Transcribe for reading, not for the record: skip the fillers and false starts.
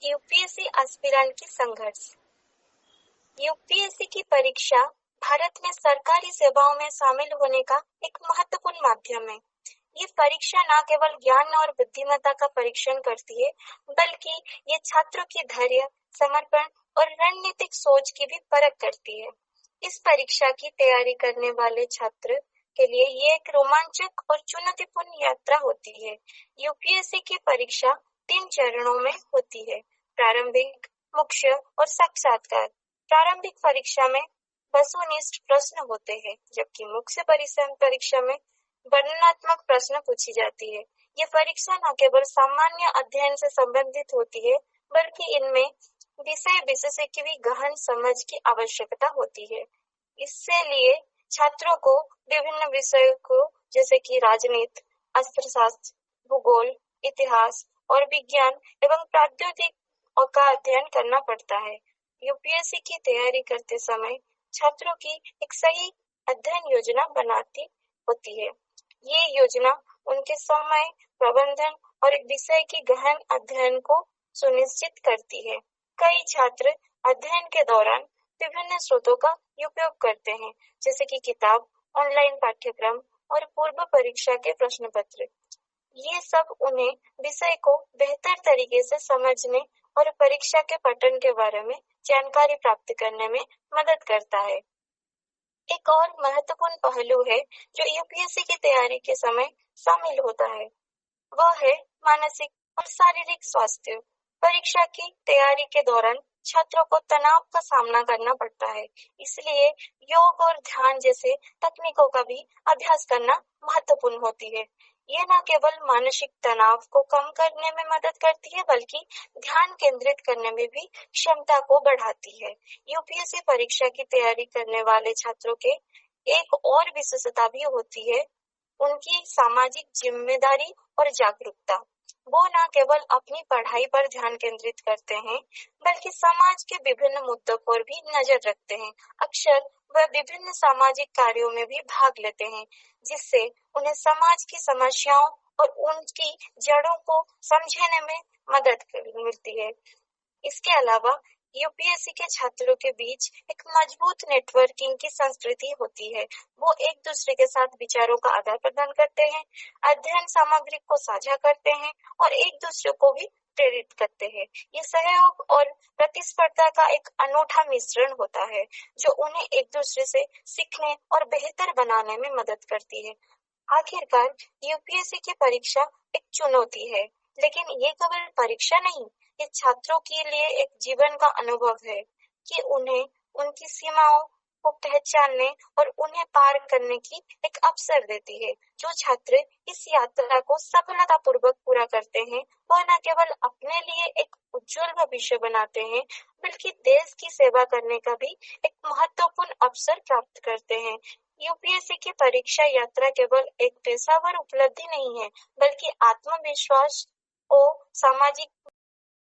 UPSC aspirant की संघर्ष। UPSC की परीक्षा भारत में सरकारी सेवाओं में शामिल होने का एक महत्वपूर्ण माध्यम है। ये परीक्षा न केवल ज्ञान और बुद्धिमत्ता का परीक्षण करती है, बल्कि ये छात्रों की धैर्य, समर्पण और रणनीतिक सोच की भी परख करती है। इस परीक्षा की तैयारी करने वाले छात्र के लिए ये एक रोमांचक और चुनौतीपूर्ण यात्रा होती है। यूपीएससी की परीक्षा 3 चरणों में होती है: प्रारंभिक, मुख्य और साक्षात्कार। प्रारंभिक परीक्षा में वस्तुनिष्ठ प्रश्न होते हैं, जबकि मुख्य परीक्षा में वर्णनात्मक प्रश्न पूछी जाती है। ये परीक्षा न केवल सामान्य अध्ययन से संबंधित होती है, बल्कि इनमें विषय विशेष की भी गहन समझ की आवश्यकता होती है। इससे लिए छात्रों को विभिन्न विषयों को जैसे कि राजनीति, अर्थशास्त्र, भूगोल, इतिहास और विज्ञान एवं प्रौद्योगिकी का अध्ययन करना पड़ता है। यूपीएससी की तैयारी करते समय छात्रों की एक सही अध्ययन योजना बनाती होती है। ये योजना उनके समय प्रबंधन और एक विषय की गहन अध्ययन को सुनिश्चित करती है। कई छात्र अध्ययन के दौरान विभिन्न स्रोतों का उपयोग करते हैं, जैसे कि किताब, ऑनलाइन पाठ्यक्रम और पूर्व परीक्षा के प्रश्न पत्र। ये सब उन्हें विषय को बेहतर तरीके से समझने और परीक्षा के पैटर्न के बारे में जानकारी प्राप्त करने में मदद करता है। एक और महत्वपूर्ण पहलू है जो यूपीएससी की तैयारी के समय शामिल होता है, वह है मानसिक और शारीरिक स्वास्थ्य। परीक्षा की तैयारी के दौरान छात्रों को तनाव का सामना करना पड़ता है, इसलिए योग और ध्यान जैसे तकनीकों का भी अभ्यास करना महत्वपूर्ण होती है। ये न केवल मानसिक तनाव को कम करने में मदद करती है, बल्कि ध्यान केंद्रित करने में भी क्षमता को बढ़ाती है। यूपीएससी परीक्षा की तैयारी करने वाले छात्रों के एक और विशेषता भी होती है उनकी सामाजिक जिम्मेदारी और जागरूकता। वो न केवल अपनी पढ़ाई पर ध्यान केंद्रित करते हैं, बल्कि समाज के विभिन्न मुद्दों पर भी नजर रखते हैं। अक्सर वह विभिन्न सामाजिक कार्यों में भी भाग लेते हैं, जिससे उन्हें समाज की समस्याओं और उनकी जड़ों को समझने में मदद मिलती है। इसके अलावा यूपीएससी के छात्रों के बीच एक मजबूत नेटवर्किंग की संस्कृति होती है। वो एक दूसरे के साथ विचारों का आदान प्रदान करते हैं, अध्ययन सामग्री को साझा करते हैं और एक दूसरे को भी प्रेरित करते हैं। ये सहयोग और प्रतिस्पर्धा का एक अनूठा मिश्रण होता है, जो उन्हें एक दूसरे से सीखने और बेहतर बनाने में मदद करती है। आखिरकार यूपीएससी की परीक्षा एक चुनौती है, लेकिन ये केवल परीक्षा नहीं, ये छात्रों के लिए एक जीवन का अनुभव है कि उन्हें उनकी सीमाओं को पहचानने और उन्हें पार करने की एक अवसर देती है। जो छात्र इस यात्रा को सफलतापूर्वक पूरा करते हैं, वह न केवल अपने लिए एक उज्जवल भविष्य बनाते हैं, बल्कि देश की सेवा करने का भी एक महत्वपूर्ण अवसर प्राप्त करते हैं। यूपीएससी की परीक्षा यात्रा केवल एक पेशेवर उपलब्धि नहीं है, बल्कि आत्मविश्वास और सामाजिक